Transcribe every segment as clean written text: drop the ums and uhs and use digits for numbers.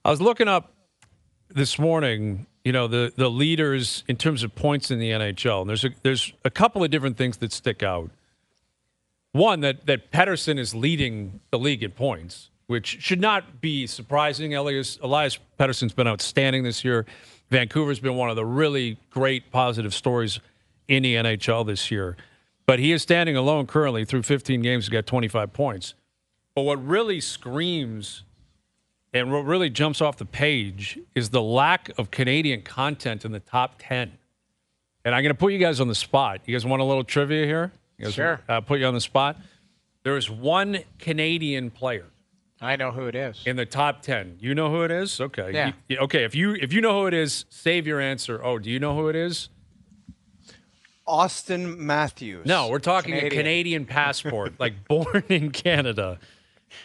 I was looking up this morning, the leaders in terms of points in the NHL. And there's a couple of different things that stick out. One, that Pettersson is leading the league in points, which should not be surprising. Elias Pettersson's been outstanding this year. Vancouver's been one of the really great positive stories in the NHL this year. But he is standing alone currently through 15 games. He's got 25 points. But what really screams and what really jumps off the page is the lack of Canadian content in the top 10. And I'm going to put you guys on the spot. You guys want a little trivia here? Sure. I'll put you on the spot. There is one Canadian player. I know who it is. In the top 10. You know who it is? Okay. Yeah. Okay, if you know who it is, save your answer. Oh, do you know who it is? Austin Matthews. No, we're talking a Canadian passport, like born in Canada.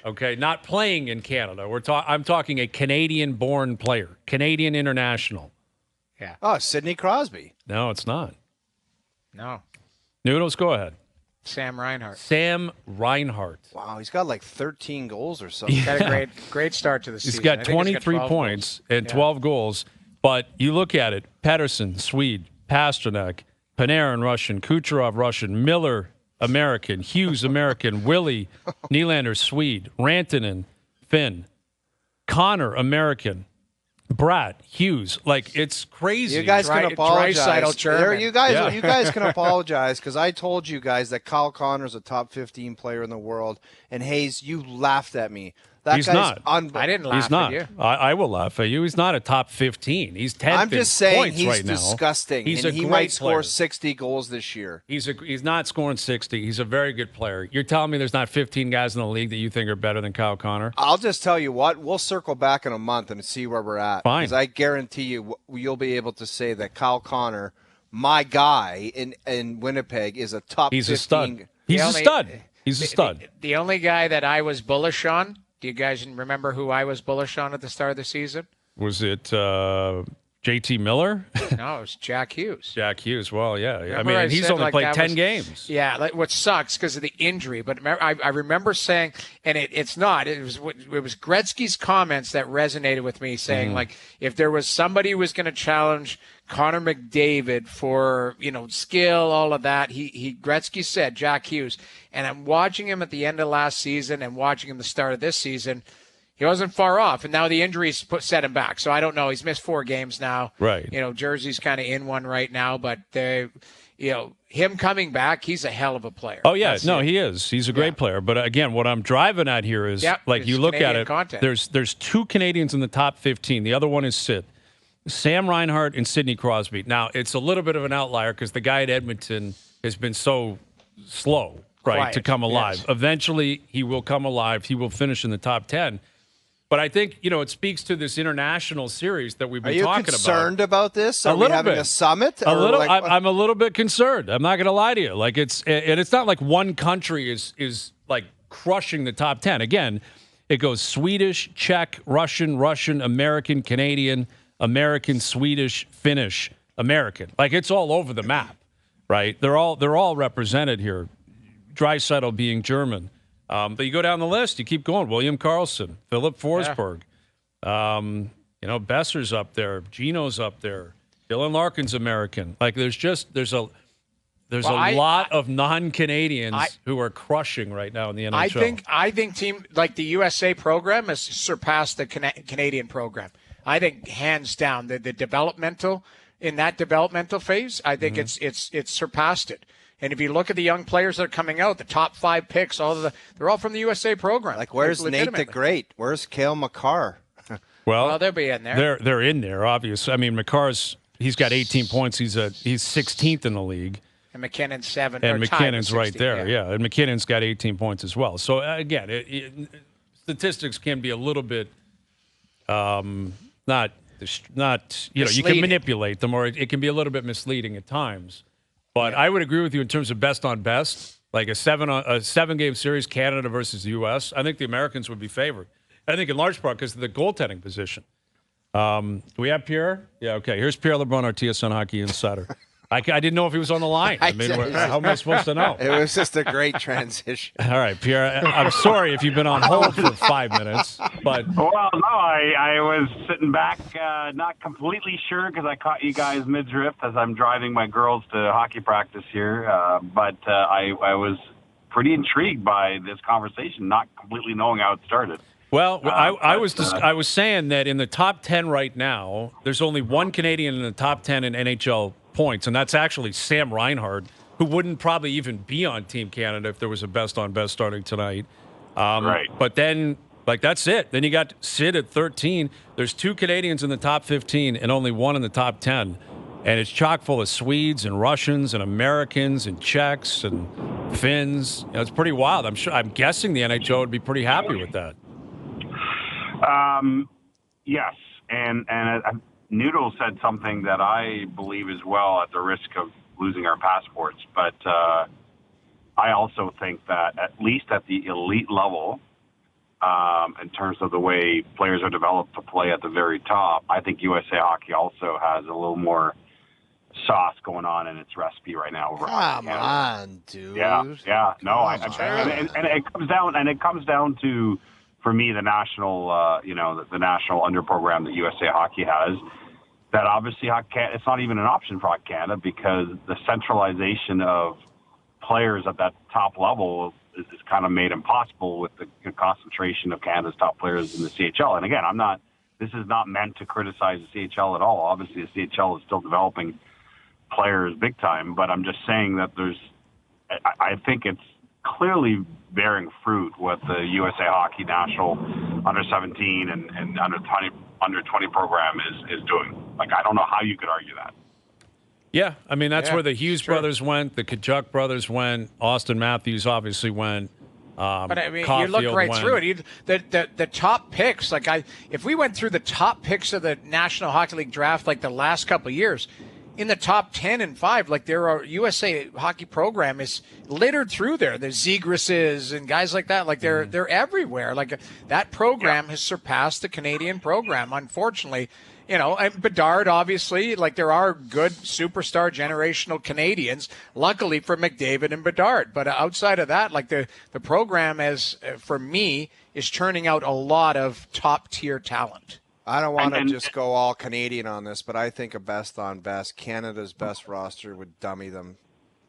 Okay, not playing in Canada. I'm talking a Canadian-born player, Canadian international. Yeah. Oh, Sidney Crosby. No, it's not. No. Noodles, go ahead. Sam Reinhart. Sam Reinhart. Wow, he's got like 13 goals or something. He's got a great start to the season. He's got 23 points and 12 goals. But you look at it, Pettersson, Swede, Pasternak, Panarin, Russian, Kucherov, Russian, Miller, American, Hughes, American, Willie, Nylander, Swede, Rantanen, Finn, Connor, American, Bratt, Hughes. Like, it's crazy. You guys can apologize. You Yeah. guys can apologize because I told you guys that Kyle Connor's a top 15 player in the world, and Hayes, you laughed at me. He's not. I didn't laugh He's not. at you. I will laugh at you. He's not a top 15. He's 10th I'm just saying points he's right now. disgusting. He's and a he great might score player. 60 goals this year. He's not scoring 60. He's a very good player. You're telling me there's not 15 guys in the league that you think are better than Kyle Connor? I'll just tell you what, we'll circle back in a month and see where we're at. Fine. Because I guarantee you'll be able to say that Kyle Connor, my guy in Winnipeg, is a top 15. He's a stud. He's a stud. The only guy that I was bullish on, do you guys remember who I was bullish on at the start of the season? Was it JT Miller? No, it was Jack Hughes. Jack Hughes. Well, yeah. Remember I he's said, only like, played that 10 was- games. Yeah, which sucks because of the injury. But I remember saying, and it's not. It was Gretzky's comments that resonated with me, saying like, if there was somebody who was going to challenge Connor McDavid for skill, all of that, Gretzky said Jack Hughes. And I'm watching him at the end of last season and watching him the start of this season. He wasn't far off, and now the injuries set him back. So I don't know. He's missed 4 games now. Right. Jersey's kind of in one right now, but him coming back, he's a hell of a player. Oh, yeah. He is. He's a great player. But again, what I'm driving at here is, you look Canadian at it, content. there's 2 Canadians in the top 15. The other one is Sid. Sam Reinhart and Sidney Crosby. Now, it's a little bit of an outlier because the guy at Edmonton has been so slow, Quiet, to come alive. yes. Eventually, he will come alive. He will finish in the top 10. But I think, it speaks to this international series that we've been talking about. Are you concerned about this? Are A little we having bit. a summit? A little. Like, I'm a little bit concerned. I'm not going to lie to you. Like it's not like one country is like crushing the top 10. Again, it goes Swedish, Czech, Russian, American, Canadian, American, Swedish, Finnish, American. Like it's all over the map, right? They're all represented here. Draisaitl being German. But you go down the list, you keep going. William Karlsson, Philip Forsberg, Besser's up there, Gino's up there, Dylan Larkin's American. Like there's a lot of non-Canadians who are crushing right now in the NHL. I think team like the USA program has surpassed the Canadian program. I think hands down the developmental phase. I think it's surpassed it. And if you look at the young players that are coming out, the top 5 picks, they're all from the USA program. Like, where's Nate the Great? Where's Cale Makar? Well, they'll be in there. They're in there, obviously. I mean, he's got 18 points. He's 16th in the league. And McKinnon's 7. And or tied McKinnon's with right 60, And McKinnon's got 18 points as well. So, again, statistics can be a little bit not you can manipulate them, or it can be a little bit misleading at times. But I would agree with you in terms of best on best, like a 7-game series, Canada versus the U.S. I think the Americans would be favored. I think in large part because of the goaltending position. Do we have Pierre? Yeah, okay. Here's Pierre LeBrun, our TSN Hockey Insider. I didn't know if he was on the line. I mean, how am I supposed to know? It was just a great transition. All right, Pierre, I'm sorry if you've been on hold for 5 minutes, but... Well, no, I was sitting back, not completely sure because I caught you guys mid-drift as I'm driving my girls to hockey practice here, but I was pretty intrigued by this conversation, not completely knowing how it started. Well, I was saying that in the top 10 right now, there's only one Canadian in the top 10 in NHL points, and that's actually Sam Reinhart, who wouldn't probably even be on Team Canada if there was a best-on-best starting tonight. Right. But then, that's it. Then you got Sid at 13. There's 2 Canadians in the top 15 and only 1 in the top 10. And it's chock full of Swedes and Russians and Americans and Czechs and Finns. It's pretty wild. I'm guessing the NHL would be pretty happy with that. Yes, and Noodle said something that I believe as well, at the risk of losing our passports. But I also think that at least at the elite level, in terms of the way players are developed to play at the very top, I think USA Hockey also has a little more sauce going on in its recipe right now. Come on, dude. Yeah. No, and it comes down to, for me, the national, the national under program that USA Hockey has. That obviously it's not even an option for Hockey Canada because the centralization of players at that top level is kind of made impossible with the concentration of Canada's top players in the CHL. And again, this is not meant to criticize the CHL at all. Obviously, the CHL is still developing players big time, but I'm just saying that I think it's clearly bearing fruit what the USA Hockey National under 17 and under 20 program is doing. I don't know how you could argue that. Yeah, I mean, that's where the Hughes brothers went, the Kachuk brothers went, Austin Matthews obviously went. But I mean, Caulfield you look right went. through it. The top picks, if we went through the top picks of the National Hockey League draft, the last couple of years, in the top 10 and 5, there are USA Hockey program is littered through there. There's Zegras and guys like that. They're everywhere. That program has surpassed the Canadian program, unfortunately. And Bedard, obviously, there are good superstar generational Canadians, luckily for McDavid and Bedard. But outside of that, the program, for me, is churning out a lot of top-tier talent. I don't want to just go all Canadian on this, but I think a best on best, Canada's best roster would dummy them.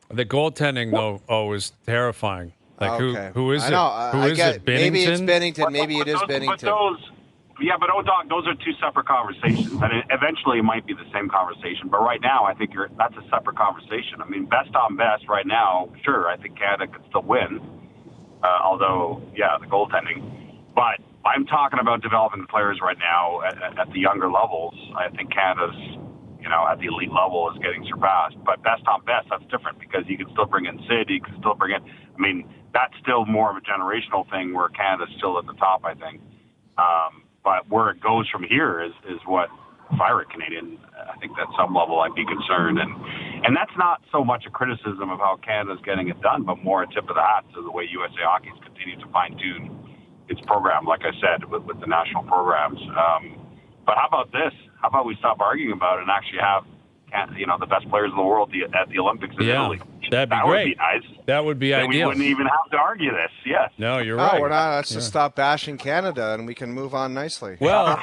The goaltending, though, is terrifying. Okay. Who is it? Who is it? Bennington? Maybe it's Bennington. Maybe it is Bennington. But O'Dog, those are 2 separate conversations, and eventually it might be the same conversation. But right now, I think that's a separate conversation. I mean, best on best right now, sure, I think Canada could still win. Although, the goaltending. But I'm talking about developing players right now at the younger levels. I think Canada's, at the elite level is getting surpassed. But best on best, that's different because you can still bring in Sid. You can still bring in. That's still more of a generational thing where Canada's still at the top, I think. But where it goes from here is what, if I were a Canadian, I think at some level I'd be concerned. And that's not so much a criticism of how Canada's getting it done, but more a tip of the hat to the way USA Hockey's continued to fine-tune its program, like I said, with the national programs. But how about this? How about we stop arguing about it and actually have the best players in the world at the Olympics in Italy? That'd be great. Would be nice. That would be then ideal. We wouldn't even have to argue this. Yes. No, you're right. We're not. Let's just stop bashing Canada and we can move on nicely. Well,